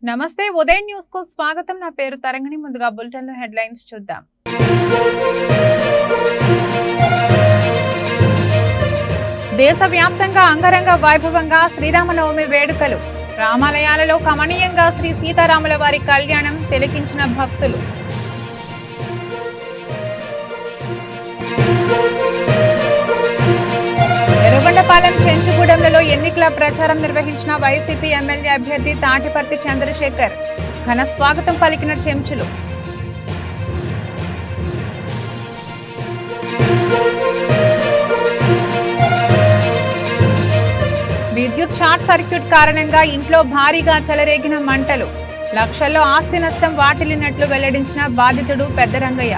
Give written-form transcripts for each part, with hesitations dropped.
నమస్తే ఉదయం న్యూస్ కు స్వాగతం। నా పేరు తరంగిణి। ముందుగా బులెటిన్ లో హెడ్లైన్స్ చూద్దాం। దేశవ్యాప్తంగా అంగరంగ వైభవంగా శ్రీరామనవమి వేడుకలు। రామాలయాలలో కమనీయంగా శ్రీ సీతారాముల వారి కళ్యాణం తిలకించిన భక్తులు। ఎర్రగొండపాలెం చెంచుగూడెంలలో ఎన్నికల ప్రచారం నిర్వహించిన వైసీపీ ఎమ్మెల్యే అభ్యర్థి తాటిపర్తి చంద్రశేఖర్ ఘన స్వాగతం పలికిన చెంచులు। విద్యుత్ షార్ట్ సర్క్యూట్ కారణంగా ఇంట్లో భారీగా చెలరేగిన మంటలు। లక్షల్లో ఆస్తి నష్టం వాటిల్లినట్లు వెల్లడించిన బాధితుడు పెద్దరంగయ్య।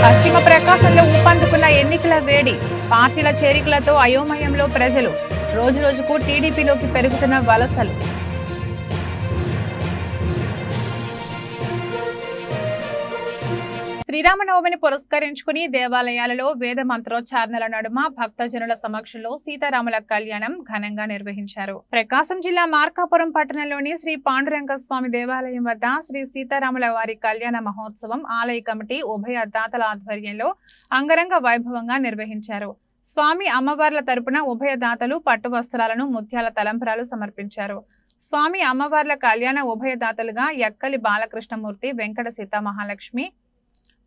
పశ్చిమ ప్రకాశంలో ఊపందుకున్న ఎన్నికల వేడి। పార్టీల చేరికలతో అయోమయంలో ప్రజలు। రోజురోజుకు టీడీపీలోకి పెరుగుతున్న వలసలు। శ్రీరామనవమిని పురస్కరించుకుని దేవాలయాలలో వేద మంత్రోచ్చారణల నడుమ భక్తజనుల సమక్షంలో సీతారాముల కళ్యాణం ఘనంగా నిర్వహించారు। ప్రకాశం జిల్లా మార్కాపురం పట్టణంలోని శ్రీ పాండురంగ స్వామి దేవాలయం వద్ద శ్రీ సీతారాముల వారి కళ్యాణ మహోత్సవం ఆలయ కమిటీ ఉభయ దాతల ఆధ్వర్యంలో అంగరంగ వైభవంగా నిర్వహించారు। స్వామి అమ్మవార్ల తరపున ఉభయ దాతలు పట్టు వస్త్రాలను ముత్యాల తలంబ్రాలు సమర్పించారు। స్వామి అమ్మవార్ల కళ్యాణ ఉభయ దాతలుగా యక్కలి బాలకృష్ణమూర్తి, వెంకట సీతామహాలక్ష్మి,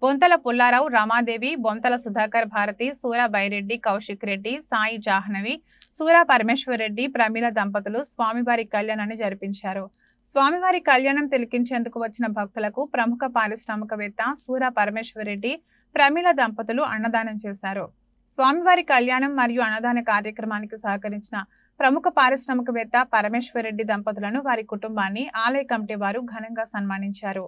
బొంతల పుల్లారావు, రమాదేవి, బొంతల సుధాకర్ భారతి, సూరా బైరెడ్డి, కౌశిక్ రెడ్డి, సాయి జాహ్నవి, సూరా పరమేశ్వర్ రెడ్డి, ప్రమీల దంపతులు స్వామివారి కళ్యాణాన్ని జరిపించారు। స్వామివారి కళ్యాణం తిలకించేందుకు వచ్చిన భక్తులకు ప్రముఖ పారిశ్రామికవేత్త సూరా పరమేశ్వర్ రెడ్డి, ప్రమీల దంపతులు అన్నదానం చేశారు। స్వామివారి కళ్యాణం మరియు అన్నదాన కార్యక్రమానికి సహకరించిన ప్రముఖ పారిశ్రామికవేత్త పరమేశ్వర్ రెడ్డి దంపతులను, వారి కుటుంబాన్ని ఆలయ కమిటీ వారు ఘనంగా సన్మానించారు।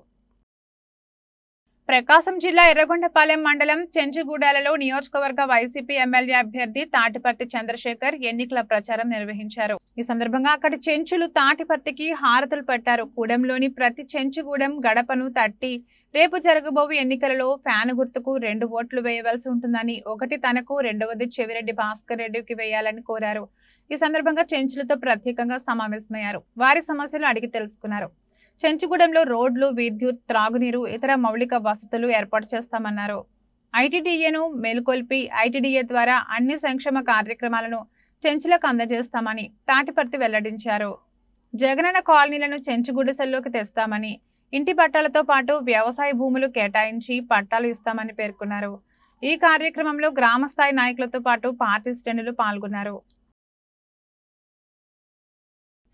ప్రకాశం జిల్లా ఎర్రగొండపాలెం మండలం చెంచుగూడెంలలో నియోజకవర్గ వైసీపీ ఎమ్మెల్యే అభ్యర్థి తాటిపర్తి చంద్రశేఖర్ ఎన్నికల ప్రచారం నిర్వహించారు। ఈ సందర్భంగా అక్కడి చెంచులు తాటిపర్తికి హారతులు పట్టారు। కూడెంలోని ప్రతి చెంచుగూడెం గడపను తట్టి రేపు జరగబోవు ఎన్నికలలో ఫ్యాన్ గుర్తుకు 2 ఓట్లు వేయవలసి ఉంటుందని, ఒకటి తనకు, రెండవది చెవిరెడ్డి భాస్కర్ రెడ్డికి వేయాలని కోరారు। ఈ సందర్భంగా చెంచులతో ప్రత్యేకంగా సమావేశమయ్యారు। వారి సమస్యలు అడిగి తెలుసుకున్నారు। చెంచుగూడెంలో రోడ్లు, విద్యుత్, త్రాగునీరు, ఇతర మౌలిక వసతులు ఏర్పాటు చేస్తామన్నారు। ఐటీడీఏను మేలుకొల్పి ఐటీడీఏ ద్వారా అన్ని సంక్షేమ కార్యక్రమాలను చెంచులకు అందజేస్తామని తాటిపర్తి వెల్లడించారు। జగనన్న కాలనీలను చెంచుగుడిసెల్లోకి తెస్తామని, ఇంటి పట్టాలతో పాటు వ్యవసాయ భూములు కేటాయించి పట్టాలు ఇస్తామని పేర్కొన్నారు। ఈ కార్యక్రమంలో గ్రామస్థాయి నాయకులతో పాటు పార్టీ శ్రేణులు పాల్గొన్నారు।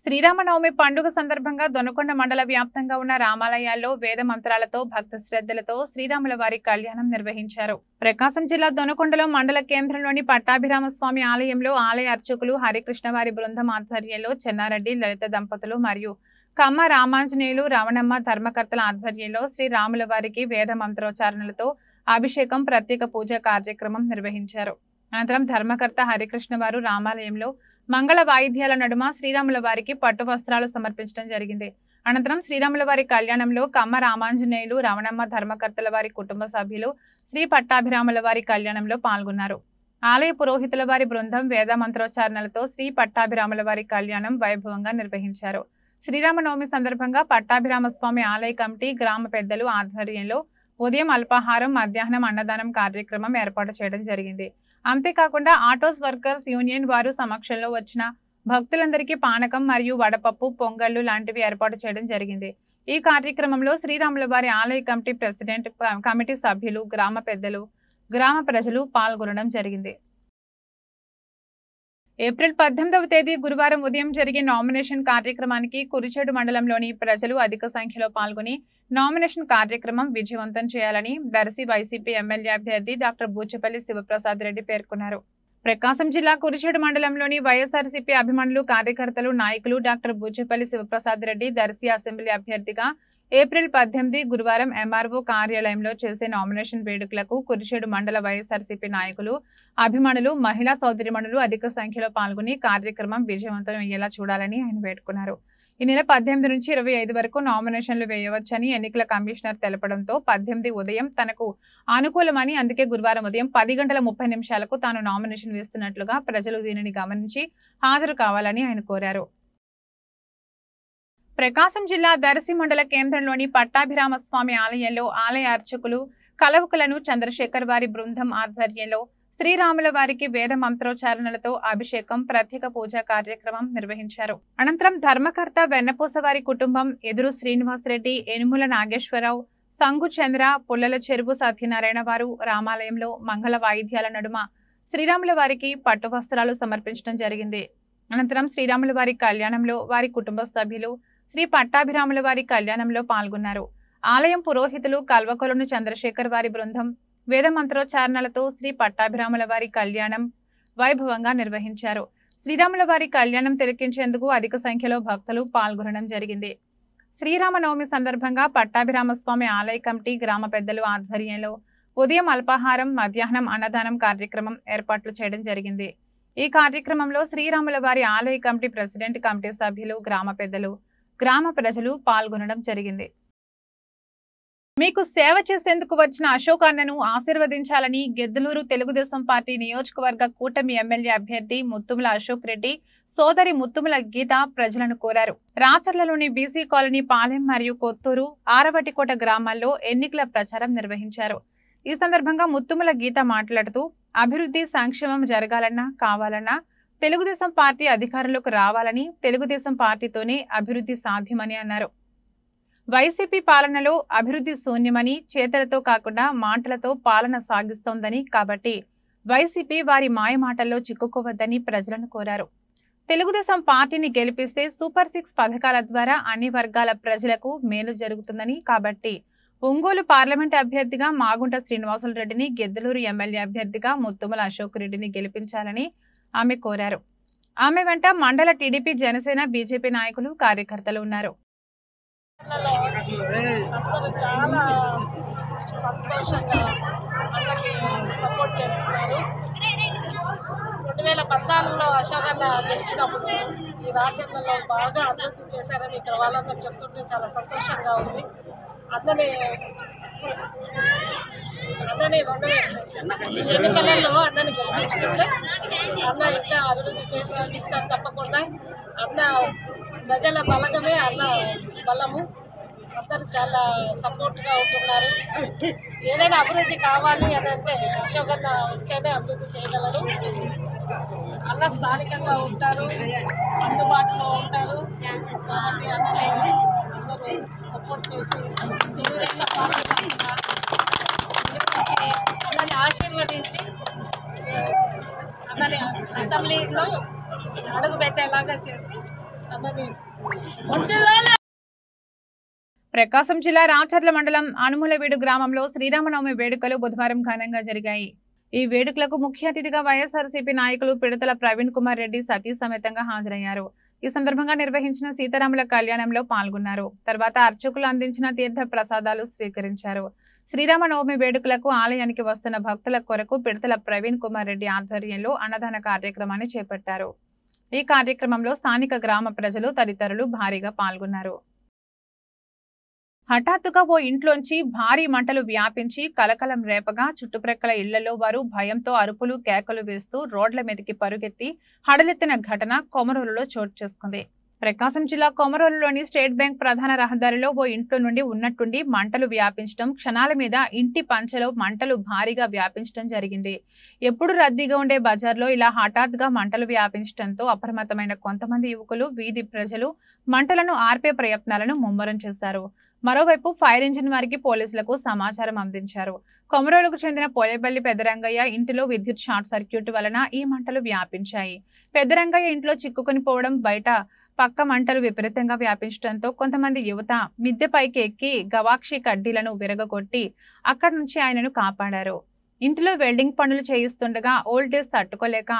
శ్రీరామనవమి పండుగ సందర్భంగా దొనకొండ మండల వ్యాప్తంగా ఉన్న రామాలయాల్లో వేద మంత్రాలతో భక్తి శ్రద్ధలతో శ్రీరాముల వారి కళ్యాణం నిర్వహించారు। ప్రకాశం జిల్లా దొనకొండలో మండల కేంద్రంలోని పట్టాభిరామ స్వామి ఆలయంలో ఆలయ అర్చకులు హరికృష్ణ వారి బృందం ఆధ్వర్యంలో చెన్నారెడ్డి, లలిత దంపతులు మరియు కమ్మ రామాంజనేయులు, రమణమ్మ ధర్మకర్తల ఆధ్వర్యంలో శ్రీరాముల వారికి వేద మంత్రోచ్చారణలతో అభిషేకం, ప్రత్యేక పూజా కార్యక్రమం నిర్వహించారు। అనంతరం ధర్మకర్త హరికృష్ణ వారు రామాలయంలో మంగళ వాయిద్యాల నడుమ శ్రీరాముల వారికి పట్టు వస్త్రాలు సమర్పించడం జరిగింది। అనంతరం శ్రీరాముల వారి కళ్యాణంలో కమ్మ రామాంజనేయులు, రమణమ్మ ధర్మకర్తల వారి కుటుంబ సభ్యులు శ్రీ పట్టాభిరాముల వారి కళ్యాణంలో పాల్గొన్నారు। ఆలయ పురోహితుల వారి బృందం వేద మంత్రోచ్చారణలతో శ్రీ పట్టాభిరాముల వారి కళ్యాణం వైభవంగా నిర్వహించారు। శ్రీరామనవమి సందర్భంగా పట్టాభిరామ స్వామి ఆలయ కమిటీ, గ్రామ పెద్దలు ఆధ్వర్యంలో ఉదయం అల్పాహారం, మధ్యాహ్నం అన్నదానం కార్యక్రమం ఏర్పాటు చేయడం జరిగింది। అంతేకాకుండా ఆటోస్ వర్కర్స్ యూనియన్ వారు సమక్షంలో వచ్చిన భక్తులందరికీ పానకం మరియు వడపప్పు, పొంగళ్లు లాంటివి ఏర్పాటు చేయడం జరిగింది। ఈ కార్యక్రమంలో శ్రీరాముల వారి ఆలయ కమిటీ ప్రెసిడెంట్, కమిటీ సభ్యులు, గ్రామ పెద్దలు, గ్రామ ప్రజలు పాల్గొనడం జరిగింది। ఏప్రిల్ 18వ తేదీ గురువారం ఉదయం జరిగే నామినేషన్ కార్యక్రమానికి కురిచేడు మండలంలోని ప్రజలు అధిక సంఖ్యలో పాల్గొని నామినేషన్ కార్యక్రమం విజయవంతం చేయాలని దర్శి వైసీపీ ఎమ్మెల్యే అభ్యర్థి డాక్టర్ బూచపల్లి శివప్రసాద్ రెడ్డి పేర్కొన్నారు। ప్రకాశం జిల్లా కురిచేడు మండలంలోని వైఎస్ఆర్సీపీ అభిమానులు, కార్యకర్తలు, నాయకులు డాక్టర్ బూచపల్లి శివప్రసాద్ రెడ్డి దర్శి అసెంబ్లీ అభ్యర్థిగా ఏప్రిల్ 18 గురువారం ఎంఆర్ఓ కార్యాలయంలో చేసే నామినేషన్ వేడుకలకు కురిచేడు మండల వైఎస్ఆర్సీపీ నాయకులు, అభిమానులు, మహిళా సోదరిమణులు అధిక సంఖ్యలో పాల్గొని కార్యక్రమం విజయవంతం అయ్యేలా చూడాలని ఆయన వేడుకున్నారు. ఈ నెల 18 నుంచి 25 వరకు నామినేషన్లు వేయవచ్చని ఎన్నికల కమిషనర్ తెలపడంతో 18 ఉదయం తనకు అనుకూలమని, అందుకే గురువారం ఉదయం 10:30 తాను నామినేషన్ వేస్తున్నట్లుగా ప్రజలు దీనిని గమనించి హాజరు కావాలని ఆయన కోరారు. ప్రకాశం జిల్లా దర్శి మండల కేంద్రంలోని పట్టాభిరామ స్వామి ఆలయంలో ఆలయ అర్చకులు కలవకులను చంద్రశేఖర్ వారి బృందం ఆధ్వర్యంలో శ్రీరాముల వారికి వేద మంత్రోచ్చారణలతో అభిషేకం, ప్రత్యేక పూజా కార్యక్రమం నిర్వహించారు. అనంతరం ధర్మకర్త వెన్నపూస వారి కుటుంబం ఎదురు శ్రీనివాసరెడ్డి, ఎనుముల నాగేశ్వరరావు, సంగు చంద్ర, పుల్లల చెరువు సత్యనారాయణ వారు రామాలయంలో మంగళ వాయిద్యాల నడుమ శ్రీరాముల వారికి పట్టు వస్త్రాలు సమర్పించడం జరిగింది. అనంతరం శ్రీరాముల వారి కళ్యాణంలో వారి కుటుంబ సభ్యులు శ్రీ పట్టాభిరాముల వారి కళ్యాణంలో పాల్గొన్నారు. ఆలయం పురోహితులు కల్వకొలను చంద్రశేఖర్ వారి బృందం వేద మంత్రోచ్చారణలతో శ్రీ పట్టాభిరాముల వారి కళ్యాణం వైభవంగా నిర్వహించారు. శ్రీరాముల వారి కళ్యాణం తిలకించేందుకు అధిక సంఖ్యలో భక్తులు పాల్గొనడం జరిగింది. శ్రీరామనవమి సందర్భంగా పట్టాభిరామస్వామి ఆలయ కమిటీ, గ్రామ పెద్దలు ఆధ్వర్యంలో ఉదయం అల్పాహారం, మధ్యాహ్నం అన్నదానం కార్యక్రమం ఏర్పాట్లు చేయడం జరిగింది. ఈ కార్యక్రమంలో శ్రీరాముల వారి ఆలయ కమిటీ ప్రెసిడెంట్, కమిటీ సభ్యులు, గ్రామ పెద్దలు, గ్రామ ప్రజలు పాల్గొనడం జరిగింది. మీకు సేవ చేసేందుకు వచ్చిన అశోక్ అన్నను ఆశీర్వదించాలని గిద్దలూరు తెలుగుదేశం పార్టీ నియోజకవర్గ కూటమి ఎమ్మెల్యే అభ్యర్థి ముత్తుముల అశోక్ రెడ్డి సోదరి ముత్తుముల గీత ప్రజలను కోరారు. రాచర్లలోని బీసీ కాలనీ, పాలెం మరియు కొత్తూరు, ఆరవటికోట గ్రామాల్లో ఎన్నికల ప్రచారం నిర్వహించారు. ఈ సందర్భంగా ముత్తుముల గీత మాట్లాడుతూ అభివృద్ధి, సంక్షేమం జరగాలన్నా, కావాలన్నా తెలుగుదేశం పార్టీ అధికారంలోకి రావాలని, తెలుగుదేశం పార్టీతోనే అభివృద్ధి సాధ్యమని అన్నారు. వైసీపీ పాలనలో అభివృద్ధి శూన్యమని, చేతలతో కాకుండా మాటలతో పాలన సాగిస్తోందని, కాబట్టి వైసీపీ వారి మాయమాటల్లో చిక్కుకోవద్దని ప్రజలను కోరారు. తెలుగుదేశం పార్టీని గెలిపిస్తే సూపర్ 6 పథకాల ద్వారా అన్ని వర్గాల ప్రజలకు మేలు జరుగుతుందని, కాబట్టి ఒంగోలు పార్లమెంట్ అభ్యర్థిగా మాగుంట శ్రీనివాసులు రెడ్డిని, గిద్దలూరు ఎమ్మెల్యే అభ్యర్థిగా ముత్తుముల అశోక్ రెడ్డిని గెలిపించాలని ఆమె కోరారు. ఆమె వెంట మండల టీడీపీ, జనసేన, బీజేపీ నాయకులు, కార్యకర్తలు ఉన్నారు. చాలా సంతోషంగా అన్నకి సపోర్ట్ చేస్తున్నారు. 2014లో అశోక్ అన్న గెలిచినప్పుడు ఈ రాచర్లలో బాగా అభివృద్ధి చేశారని ఇక్కడ వాళ్ళందరూ చెప్తుంటే చాలా సంతోషంగా ఉంది. అన్నని ఎన్నికలలో అన్నని గెలిపించుకుంటే అన్న ఇంకా అభివృద్ధి చేసి చూపిస్తారు తప్పకుండా. అన్న ప్రజల బలగమే అన్న బలము. అందరూ చాలా సపోర్ట్గా ఉంటున్నారు. ఏదైనా అభివృద్ధి కావాలి అని అంటే అశోక్ అన్న వస్తేనే అభివృద్ధి చేయగలరు. అన్న స్థానికంగా ఉంటారు, అందుబాటులో ఉంటారు. కాబట్టి అన్నని అందరూ సపోర్ట్ చేసి తెలుగుదేశం పార్టీ అన్నని ఆశీర్వదించి అన్నని అసెంబ్లీలో అడుగు పెట్టేలాగా చేసి అన్నని ప్రకాశం జిల్లా రాచర్ల మండలం అనుములవీడు గ్రామంలో శ్రీరామనవమి వేడుకలు బుధవారం ఘనంగా జరిగాయి. ఈ వేడుకలకు ముఖ్య అతిథిగా వైఎస్ఆర్సీపీ నాయకులు పిడతల ప్రవీణ్ కుమార్ రెడ్డి సతీ సమేతంగా హాజరయ్యారు. ఈ సందర్భంగా నిర్వహించిన సీతారాముల కళ్యాణంలో పాల్గొన్నారు. తర్వాత అర్చకులు అందించిన తీర్థ ప్రసాదాలు స్వీకరించారు. శ్రీరామనవమి వేడుకలకు ఆలయానికి వస్తున్న భక్తుల కొరకు పిడతల ప్రవీణ్ కుమార్ రెడ్డి ఆధ్వర్యంలో అన్నదాన కార్యక్రమాన్ని చేపట్టారు. ఈ కార్యక్రమంలో స్థానిక గ్రామ ప్రజలు తదితరులు భారీగా పాల్గొన్నారు. హఠాత్తుగా ఓ ఇంట్లోంచి భారీ మంటలు వ్యాపించి కలకలం రేపగా చుట్టుప్రక్కల ఇళ్లలో వారు భయంతో అరుపులు, కేకలు వేస్తూ రోడ్ల మీదకి పరుగెత్తి హడలెత్తిన ఘటన కొమరోలులో చోటు చేసుకుంది. ప్రకాశం జిల్లా కొమరోలులోని స్టేట్ బ్యాంక్ ప్రధాన రహదారిలో ఓ ఇంట్లో నుండి ఉన్నట్టుండి మంటలు వ్యాపించడం, క్షణాల మీద ఇంటి పంచలో మంటలు భారీగా వ్యాపించడం జరిగింది. ఎప్పుడు రద్దీగా ఉండే బజార్లో ఇలా హఠాత్తుగా మంటలు వ్యాపించడంతో అప్రమత్తమైన కొంతమంది యువకులు, వీధి ప్రజలు మంటలను ఆర్పే ప్రయత్నాలను ముమ్మరం చేశారు. మరోవైపు ఫైర్ ఇంజిన్ వారికి పోలీసులకు సమాచారం అందించారు. కొమరోలుకు చెందిన పోలేపల్లి పెద్దరంగయ్య ఇంటిలో విద్యుత్ షార్ట్ సర్క్యూట్ వలన ఈ మంటలు వ్యాపించాయి. పెద్దరంగయ్య ఇంట్లో చిక్కుకొని పోవడం, బయట పక్క మంటలు విపరీతంగా వ్యాపించడంతో కొంతమంది యువత మిద్దెపైకి ఎక్కి గవాక్షి కడ్డీలను విరగొట్టి అక్కడి నుంచి ఆయనను కాపాడారు. ఇంటిలో వెల్డింగ్ పనులు చేయిస్తుండగా ఓల్టేజ్ తట్టుకోలేక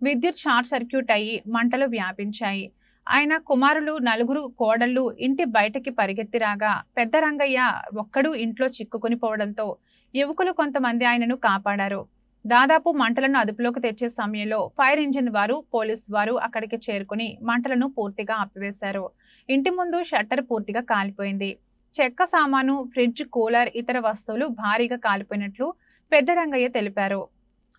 విద్యుత్ షార్ట్ సర్క్యూట్ అయ్యి మంటలు వ్యాపించాయి. ఆయన కుమారులు నలుగురు కోడళ్లు ఇంటి బయటకి పరిగెత్తి రాగా పెద్ద రంగయ్య ఒక్కడు ఇంట్లో చిక్కుకుని పోవడంతో యువకులు కొంతమంది ఆయనను కాపాడారు. దాదాపు మంటలను అదుపులోకి తెచ్చే సమయంలో ఫైర్ ఇంజిన్ వారు, పోలీసు వారు అక్కడికి చేరుకుని మంటలను పూర్తిగా ఆపివేశారు. ఇంటి ముందు షట్టర్ పూర్తిగా కాలిపోయింది. చెక్క సామాను, ఫ్రిడ్జ్, కూలర్, ఇతర వస్తువులు భారీగా కాలిపోయినట్లు పెద్ద రంగయ్య తెలిపారు.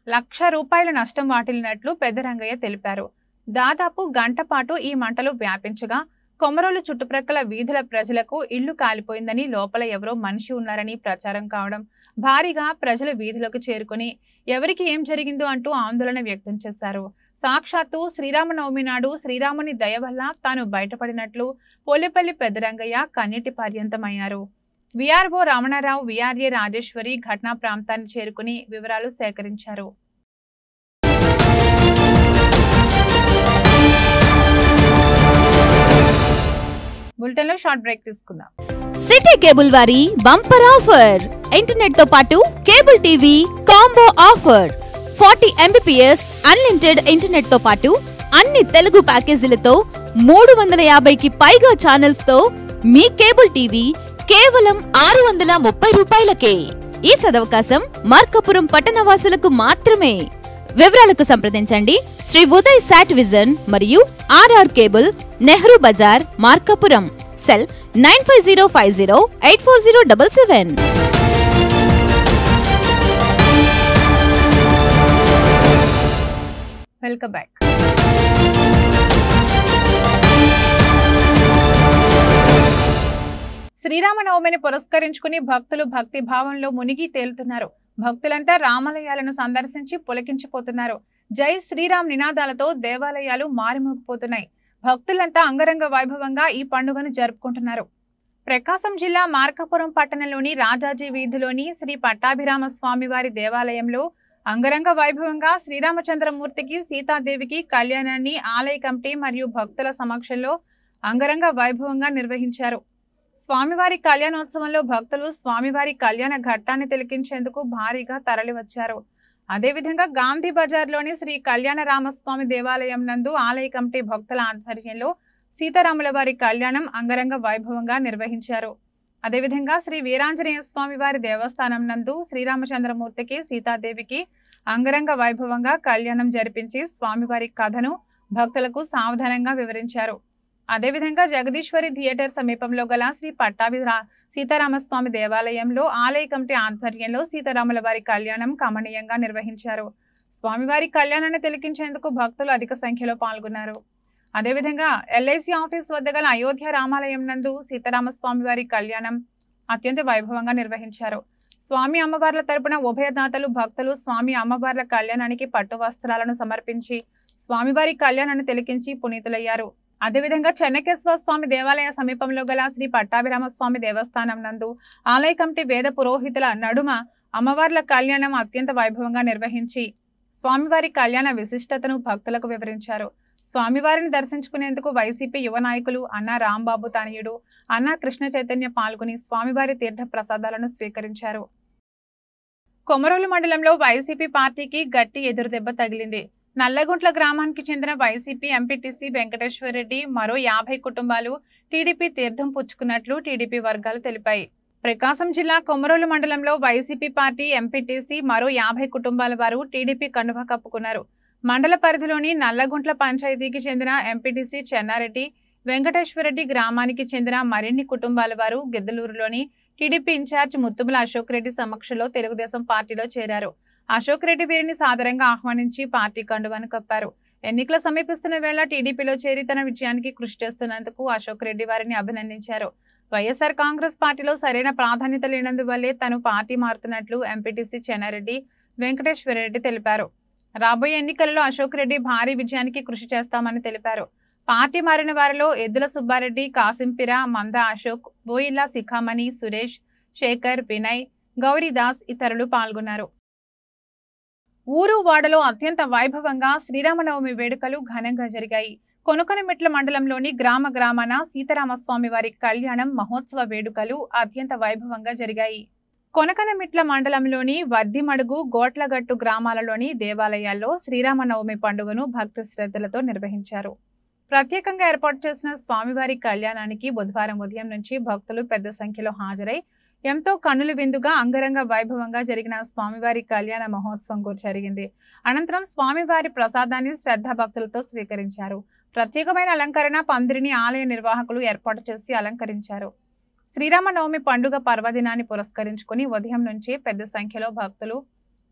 ₹1,00,000 నష్టం వాటిల్లినట్లు పెద్ద రంగయ్య తెలిపారు. దాదాపు గంట పాటు ఈ మంటలు వ్యాపించగా కొమరోలు చుట్టుప్రక్కల వీధుల ప్రజలకు ఇళ్లు కాలిపోయిందని, లోపల ఎవరో మనిషి ఉన్నారని ప్రచారం కావడం భారీగా ప్రజలు వీధిలోకి చేరుకుని ఎవరికి ఏం జరిగిందో అంటూ ఆందోళన వ్యక్తం చేశారు. సాక్షాత్తు శ్రీరామనవమి నాడు శ్రీరాముని దయ వల్ల తాను బయటపడినట్లు పోలేపల్లి పెద్దరంగయ్య కన్నీటి పర్యంతమయ్యారు. విఆర్ఓ రమణారావు, విఆర్ఏ రాజేశ్వరి ఘటనా ప్రాంతాన్ని చేరుకుని వివరాలు సేకరించారు. బులెటిన్లో షార్ట్ బ్రేక్ తీసుకుందాం. సిటీ కేబుల్ వారి బంపర్ ఆఫర్. ఇంటర్నెట్ తో పాటు cable TV combo offer. 40 Mbps unlimited internet తో పాటు అన్ని తెలుగు ప్యాకేజీలతో 350కి పైగా ఛానల్స్ తో మీ కేబుల్ టీవీ కేవలం ₹630కే. ఈ సదవకాశం మార్కాపురం పట్టణవాసులకు మాత్రమే. వివరాలకు సంప్రదించండి శ్రీ ఉదయ్ సాట్ విజన్ మరియు RR cable, Nehru Bazar, Markapuram. Cell 9505084077. Welcome back. శ్రీరామనవమిని పురస్కరించుకుని భక్తులు భక్తి భావంలో మునిగి తేలుతున్నారు. భక్తులంతా రామాలయాలను సందర్శించి పులకించిపోతున్నారు. జై శ్రీరామ్ నినాదాలతో దేవాలయాలు మారిమోగిపోతున్నాయి. భక్తులంతా అంగరంగ వైభవంగా ఈ పండుగను జరుపుకుంటున్నారు. ప్రకాశం జిల్లా మార్కాపురం పట్టణంలోని రాజాజీ వీధిలోని శ్రీ పట్టాభిరామ స్వామివారి దేవాలయంలో అంగరంగ వైభవంగా శ్రీరామచంద్రమూర్తికి, సీతాదేవికి కళ్యాణాన్ని ఆలయ కమిటీ మరియు భక్తుల సమక్షంలో అంగరంగ వైభవంగా నిర్వహించారు. స్వామివారి కళ్యాణోత్సవంలో భక్తులు స్వామివారి కళ్యాణ ఘట్టాన్ని తిలకించేందుకు భారీగా తరలివచ్చారు. అదేవిధంగా గాంధీ బజార్లోని శ్రీ కళ్యాణ రామస్వామి దేవాలయం నందు ఆలయ కమిటీ భక్తుల ఆధ్వర్యంలో సీతారాముల వారి కళ్యాణం అంగరంగ వైభవంగా నిర్వహించారు. అదేవిధంగా శ్రీ వీరాంజనేయ స్వామి వారి దేవస్థానం నందు శ్రీరామచంద్రమూర్తికి, సీతాదేవికి అంగరంగ వైభవంగా కళ్యాణం జరిపించి స్వామివారి కథను భక్తులకు సావధానంగా వివరించారు. అదేవిధంగా జగదీశ్వరి థియేటర్ సమీపంలో గల శ్రీ పట్టాభి సీతారామస్వామి దేవాలయంలో ఆలయ కమిటీ ఆధ్వర్యంలో సీతారాముల వారి కళ్యాణం కమనీయంగా నిర్వహించారు. స్వామివారి కళ్యాణాన్ని తిలకించేందుకు భక్తులు అధిక సంఖ్యలో పాల్గొన్నారు. అదేవిధంగా ఎల్ఐసి ఆఫీస్ వద్ద గల అయోధ్య రామాలయం నందు సీతారామస్వామి వారి కళ్యాణం అత్యంత వైభవంగా నిర్వహించారు. స్వామి అమ్మవార్ల తరపున ఉభయదాతలు భక్తులు స్వామి అమ్మవార్ల కళ్యాణానికి పట్టు వస్త్రాలను సమర్పించి స్వామివారి కళ్యాణాన్ని తిలకించి పునీతులయ్యారు. అదేవిధంగా చెన్నకేశ్వర స్వామి దేవాలయ సమీపంలో గల శ్రీ పట్టాభిరామ స్వామి దేవస్థానం నందు ఆలయ కమిటీ వేద పురోహితుల నడుమ అమ్మవార్ల కళ్యాణం అత్యంత వైభవంగా నిర్వహించి స్వామివారి కళ్యాణ విశిష్టతను భక్తులకు వివరించారు. స్వామివారిని దర్శించుకునేందుకు వైసీపీ యువ నాయకులు అన్నా రాంబాబు తనయుడు అన్నా కృష్ణ చైతన్య పాల్గొని స్వామివారి తీర్థ ప్రసాదాలను స్వీకరించారు. కొమరోలు మండలంలో వైసీపీ పార్టీకి గట్టి ఎదురుదెబ్బ తగిలింది. నల్లగుంట్ల గ్రామానికి చెందిన వైసీపీ ఎంపీటీసీ వెంకటేశ్వర్ రెడ్డి మరో 50 కుటుంబాలు టీడీపీ తీర్థం పుచ్చుకున్నట్లు టీడీపీ వర్గాలు తెలిపాయి. ప్రకాశం జిల్లా కొమరోలు మండలంలో వైసీపీ పార్టీ ఎంపీటీసీ మరో 50 కుటుంబాల వారు టీడీపీ కండువా కప్పుకున్నారు. మండల పరిధిలోని నల్లగుంట్ల పంచాయతీకి చెందిన ఎంపీటీసీ చెన్నారెడ్డి, వెంకటేశ్వరరెడ్డి గ్రామానికి చెందిన మరిన్ని కుటుంబాల వారు గిద్దలూరులోని టీడీపీ ఇన్ఛార్జ్ ముత్తుముల అశోక్ రెడ్డి సమక్షంలో తెలుగుదేశం పార్టీలో చేరారు. అశోక్ రెడ్డి వీరిని సాదరంగా ఆహ్వానించి పార్టీ కండువాను కప్పారు. ఎన్నికలు సమీపిస్తున్న వేళ టీడీపీలో చేరి తన విజయానికి కృషి చేస్తున్నందుకు అశోక్ రెడ్డి వారిని అభినందించారు. వైఎస్ఆర్ కాంగ్రెస్ పార్టీలో సరైన ప్రాధాన్యత లేనందువల్లే తను పార్టీ మారుతున్నట్లు ఎంపీటీసీ చెన్నారెడ్డి, వెంకటేశ్వరరెడ్డి తెలిపారు. రాబోయే ఎన్నికలలో అశోక్ రెడ్డి భారీ విజయానికి కృషి చేస్తామని తెలిపారు. పార్టీ మారిన వారిలో ఎద్దుల సుబ్బారెడ్డి, కాసింపిర, మంద అశోక్, బోయిల్లా శిఖామణి, సురేష్, శేఖర్, వినయ్, గౌరీదాస్ ఇతరులు పాల్గొన్నారు. ఊరు వాడలో అత్యంత వైభవంగా శ్రీరామనవమి వేడుకలు ఘనంగా జరిగాయి. కొనకొనమెట్ల మండలంలోని గ్రామాన సీతారామస్వామి వారి కళ్యాణం మహోత్సవ వేడుకలు అత్యంత వైభవంగా జరిగాయి. కొనకొనమెట్ల మండలంలోని వద్దిమడుగు, గోట్లగట్టు గ్రామాలలోని దేవాలయాల్లో శ్రీరామనవమి పండుగను భక్తి శ్రద్ధలతో నిర్వహించారు. ప్రత్యేకంగా ఏర్పాటు చేసిన స్వామివారి కళ్యాణానికి బుధవారం ఉదయం నుంచి భక్తులు పెద్ద సంఖ్యలో హాజరై ఎంతో కన్నుల విందుగా అంగరంగ వైభవంగా జరిగిన స్వామివారి కళ్యాణ మహోత్సవం జరిగింది. అనంతరం స్వామివారి ప్రసాదాన్ని శ్రద్ధా భక్తులతో స్వీకరించారు. ప్రత్యేకమైన అలంకరణ పందిరిని ఆలయ నిర్వాహకులు ఏర్పాటు చేసి అలంకరించారు. శ్రీరామనవమి పండుగ పర్వదినాన్ని పురస్కరించుకుని ఉదయం నుంచి పెద్ద సంఖ్యలో భక్తులు,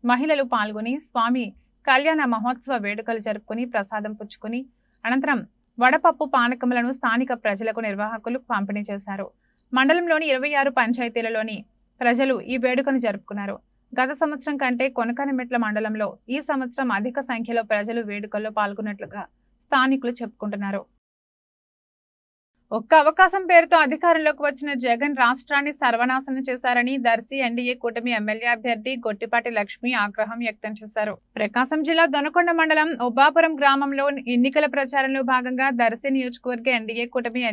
మహిళలు పాల్గొని స్వామి కళ్యాణ మహోత్సవ వేడుకలు జరుపుకుని ప్రసాదం పుచ్చుకుని అనంతరం వడపప్పు పానకములను స్థానిక ప్రజలకు నిర్వాహకులు పంపిణీ చేశారు. మండలంలోని 26 పంచాయతీలలోని ప్రజలు ఈ వేడుకను జరుపుకున్నారు. గత సంవత్సరం కంటే కొనకనమెట్ల మండలంలో ఈ సంవత్సరం అధిక సంఖ్యలో ప్రజలు వేడుకల్లో పాల్గొన్నట్లుగా స్థానికులు చెప్పుకుంటున్నారు. ఒక్క అవకాశం పేరుతో అధికారంలోకి వచ్చిన జగన్ రాష్ట్రాన్ని సర్వనాశనం చేశారని దర్శి ఎన్డీఏ కూటమి ఎమ్మెల్యే అభ్యర్థి గొట్టిపాటి లక్ష్మి ఆగ్రహం వ్యక్తం చేశారు. ప్రకాశం జిల్లా దొనకొండ మండలం ఒబ్బాపురం గ్రామంలో ఎన్నికల ప్రచారంలో భాగంగా దర్శి నియోజకవర్గ ఎన్డీఏ కూటమి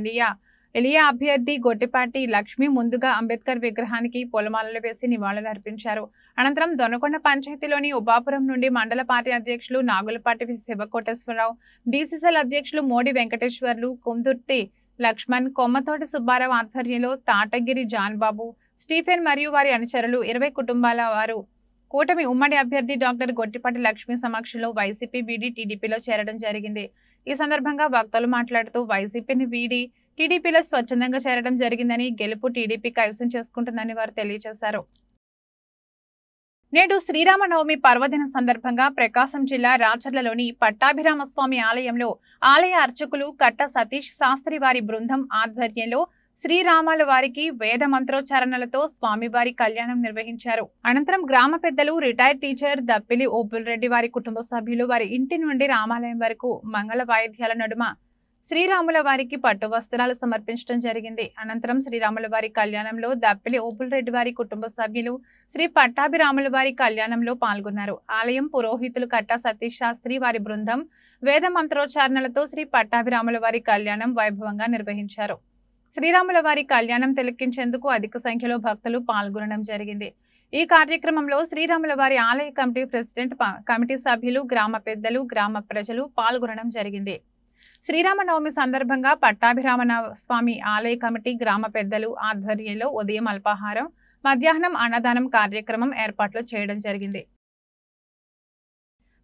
ఎలియా అభ్యర్థి గొట్టిపాటి లక్ష్మి ముందుగా అంబేద్కర్ విగ్రహానికి పూలమాలలు వేసి నివాళులర్పించారు. అనంతరం దొనకొండ పంచాయతీలోని ఒబ్బాపురం నుండి మండల పార్టీ అధ్యక్షులు నాగులపాటి శివకోటేశ్వరరావు, డీసీసీఎల్ అధ్యక్షులు మోడి వెంకటేశ్వర్లు, కుందుర్తి లక్ష్మణ్, కొమ్మతోటి సుబ్బారావు ఆధ్వర్యంలో తాటగిరి జాన్బాబు, స్టీఫెన్ మరియు వారి అనుచరులు 20 కుటుంబాల వారు కూటమి ఉమ్మడి అభ్యర్థి డాక్టర్ గొట్టిపాటి లక్ష్మి సమక్షంలో వైసీపీ వీడి టీడీపీలో చేరడం జరిగింది. ఈ సందర్భంగా వక్తలు మాట్లాడుతూ వైసీపీని వీడి టీడీపీలో స్వచ్ఛందంగా చేరడం జరిగిందని, గెలుపు టీడీపీ కైవసం చేసుకుంటుందని వారు తెలియజేశారు. నేడు శ్రీరామనవమి పర్వదిన సందర్భంగా ప్రకాశం జిల్లా రాచర్లలోని పట్టాభిరామస్వామి ఆలయంలో ఆలయ అర్చకులు కట్ట సతీష్ శాస్త్రి వారి బృందం ఆధ్వర్యంలో శ్రీరామాల వారికి వేద మంత్రోచ్చారణలతో స్వామివారి కళ్యాణం నిర్వహించారు. అనంతరం గ్రామ పెద్దలు, రిటైర్డ్ టీచర్ దప్పిలి ఓపుల్రెడ్డి వారి కుటుంబ సభ్యులు వారి ఇంటి నుండి రామాలయం వరకు మంగళ వాయిద్యాల నడుమ శ్రీరాముల వారికి పట్టు వస్త్రాలు సమర్పించడం జరిగింది. అనంతరం శ్రీరాముల వారి కళ్యాణంలో దప్పిలి ఓపుల్రెడ్డి వారి కుటుంబ సభ్యులు శ్రీ పట్టాభిరాముల వారి కళ్యాణంలో పాల్గొన్నారు. ఆలయం పురోహితులు కట్ట సతీష్ శాస్త్రి వారి బృందం వేద మంత్రోచ్చారణలతో శ్రీ పట్టాభిరాముల వారి కళ్యాణం వైభవంగా నిర్వహించారు. శ్రీరాముల వారి కళ్యాణం తిలకించేందుకు అధిక సంఖ్యలో భక్తులు పాల్గొనడం జరిగింది. ఈ కార్యక్రమంలో శ్రీరాముల వారి ఆలయ కమిటీ ప్రెసిడెంట్, కమిటీ సభ్యులు, గ్రామ పెద్దలు, గ్రామ ప్రజలు పాల్గొనడం జరిగింది. శ్రీరామనవమి సందర్భంగా పట్టాభిరామ స్వామి ఆలయ కమిటీ, గ్రామ పెద్దలు ఆధ్వర్యంలో ఉదయం అల్పాహారం, మధ్యాహ్నం అన్నదానం కార్యక్రమం ఏర్పాట్లు చేయడం జరిగింది.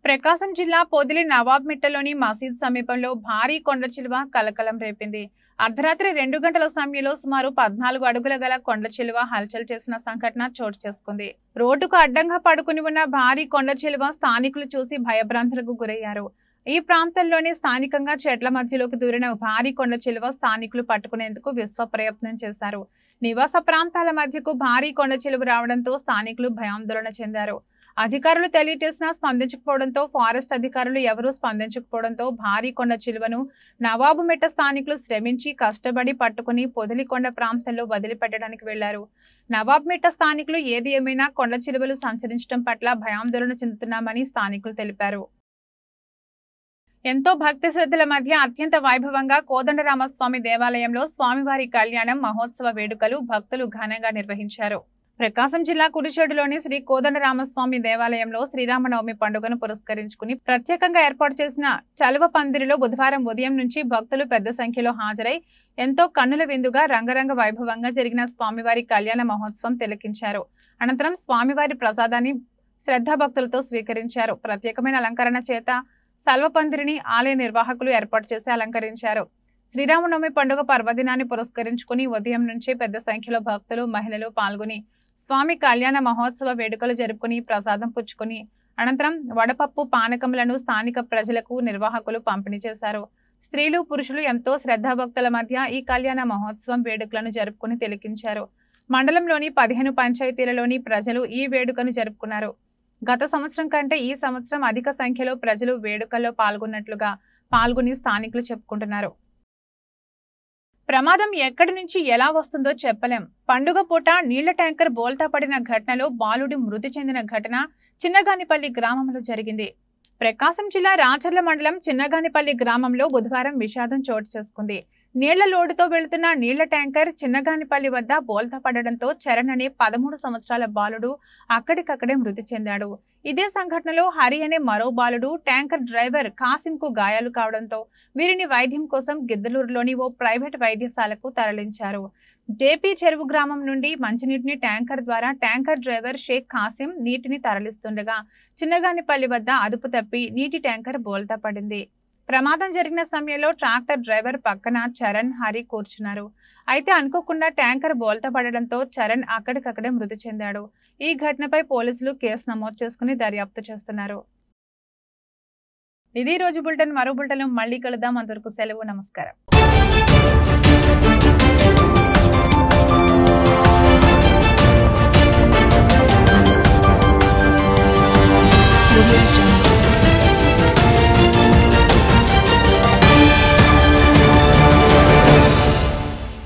ప్రకాశం జిల్లా పొదిలి నవాబ్మిట్టలోని మసీద్ సమీపంలో భారీ కొండ చిలువ కలకలం రేపింది. అర్ధరాత్రి 2 గంటల సమయంలో సుమారు 14 అడుగుల గల కొండ చిలువ హల్చల్ చేసిన సంఘటన చోటు చేసుకుంది. రోడ్డుకు అడ్డంగా పడుకుని ఉన్న భారీ కొండ చిలువ స్థానికులు చూసి భయభ్రాంతులకు గురయ్యారు. ఈ ప్రాంతంలోని స్థానికంగా చెట్ల మధ్యలోకి దూరిన భారీ కొండ చిలువ స్థానికులు పట్టుకునేందుకు విశ్వ ప్రయత్నం చేశారు. నివాస ప్రాంతాల మధ్యకు భారీ కొండ చిలువ రావడంతో స్థానికులు భయాందోళన చెందారు. అధికారులు తెలియజేసినా స్పందించకపోవడంతో, ఫారెస్ట్ అధికారులు ఎవరూ స్పందించకపోవడంతో భారీ కొండ చిలువను నవాబుమిట్ట స్థానికులు శ్రమించి కష్టపడి పట్టుకుని పొదిలికొండ ప్రాంతంలో వదిలిపెట్టడానికి వెళ్లారు. నవాబుమిట్ట స్థానికులు ఏది ఏమైనా కొండ చిలువలు సంచరించడం పట్ల భయాందోళన చెందుతున్నామని స్థానికులు తెలిపారు. ఎంతో భక్తి శ్రద్ధల మధ్య అత్యంత వైభవంగా కోదండరామస్వామి దేవాలయంలో స్వామివారి కళ్యాణం మహోత్సవ వేడుకలు భక్తులు ఘనంగా నిర్వహించారు. ప్రకాశం జిల్లా కురిచేడులోని శ్రీ కోదండరామస్వామి దేవాలయంలో శ్రీరామనవమి పండుగను పురస్కరించుకుని ప్రత్యేకంగా ఏర్పాటు చేసిన చలువ పందిరిలో బుధవారం ఉదయం నుంచి భక్తులు పెద్ద సంఖ్యలో హాజరై ఎంతో కన్నుల విందుగా రంగరంగ వైభవంగా జరిగిన స్వామివారి కళ్యాణ మహోత్సవం తిలకించారు. అనంతరం స్వామివారి ప్రసాదాన్ని శ్రద్ధాభక్తులతో స్వీకరించారు. ప్రత్యేకమైన అలంకరణ చేత సల్వపందిరిని ఆలయ నిర్వాహకులు ఏర్పాటు చేసి అలంకరించారు. శ్రీరామనవమి పండుగ పర్వదినాన్ని పురస్కరించుకుని ఉదయం నుంచి పెద్ద సంఖ్యలో భక్తులు, మహిళలు పాల్గొని స్వామి కళ్యాణ మహోత్సవ వేడుకలు జరుపుకుని ప్రసాదం పుచ్చుకుని అనంతరం వడపప్పు పానకములను స్థానిక ప్రజలకు నిర్వాహకులు పంపిణీ చేశారు. స్త్రీలు, పురుషులు ఎంతో శ్రద్ధాభక్తుల మధ్య ఈ కళ్యాణ మహోత్సవం వేడుకలను జరుపుకుని తిలకించారు. మండలంలోని 15 పంచాయతీలలోని ప్రజలు ఈ వేడుకను జరుపుకున్నారు. గత సంవత్సరం కంటే ఈ సంవత్సరం అధిక సంఖ్యలో ప్రజలు వేడుకల్లో పాల్గొని స్థానికులు చెప్పుకుంటున్నారు. ప్రమాదం ఎక్కడి నుంచి ఎలా వస్తుందో చెప్పలేం. పండుగ పూట నీళ్ల ట్యాంకర్ బోల్తా పడిన ఘటనలో బాలుడి మృతి చెందిన ఘటన చిన్నగానిపల్లి గ్రామంలో జరిగింది. ప్రకాశం జిల్లా రాచర్ల మండలం చిన్నగానిపల్లి గ్రామంలో బుధవారం విషాదం చోటు చేసుకుంది. నీళ్ల లోడుతో వెళుతున్న నీళ్ల ట్యాంకర్ చిన్నగానిపల్లి వద్ద బోల్తా పడడంతో చరణ్ అనే 13 సంవత్సరాల బాలుడు అక్కడికక్కడే మృతి చెందాడు. ఇదే సంఘటనలో హరి అనే మరో బాలుడు, ట్యాంకర్ డ్రైవర్ కాసింకు గాయాలు కావడంతో వీరిని వైద్యం కోసం గిద్దలూరులోని ఓ ప్రైవేట్ వైద్యశాలకు తరలించారు. జేపీ చెరువు గ్రామం నుండి మంచినీటిని ట్యాంకర్ ద్వారా ట్యాంకర్ డ్రైవర్ షేక్ కాసిం నీటిని తరలిస్తుండగా చిన్నగానిపల్లి వద్ద అదుపు తప్పి నీటి ట్యాంకర్ బోల్తా పడింది. ప్రమాదం జరిగిన సమయంలో ట్రాక్టర్ డ్రైవర్ పక్కన చరణ్, హరి కూర్చున్నారు. అయితే అనుకోకుండా ట్యాంకర్ బోల్తా పడడంతో చరణ్ అక్కడికక్కడే మృతి చెందాడు. ఈ ఘటనపై పోలీసులు కేసు నమోదు చేసుకుని దర్యాప్తు చేస్తున్నారు. ఇది రోజు బులెటిన్. మరో బులెటిన్ మళ్ళీ కలుద్దాం. అంతవరకు సెలవు. నమస్కారం.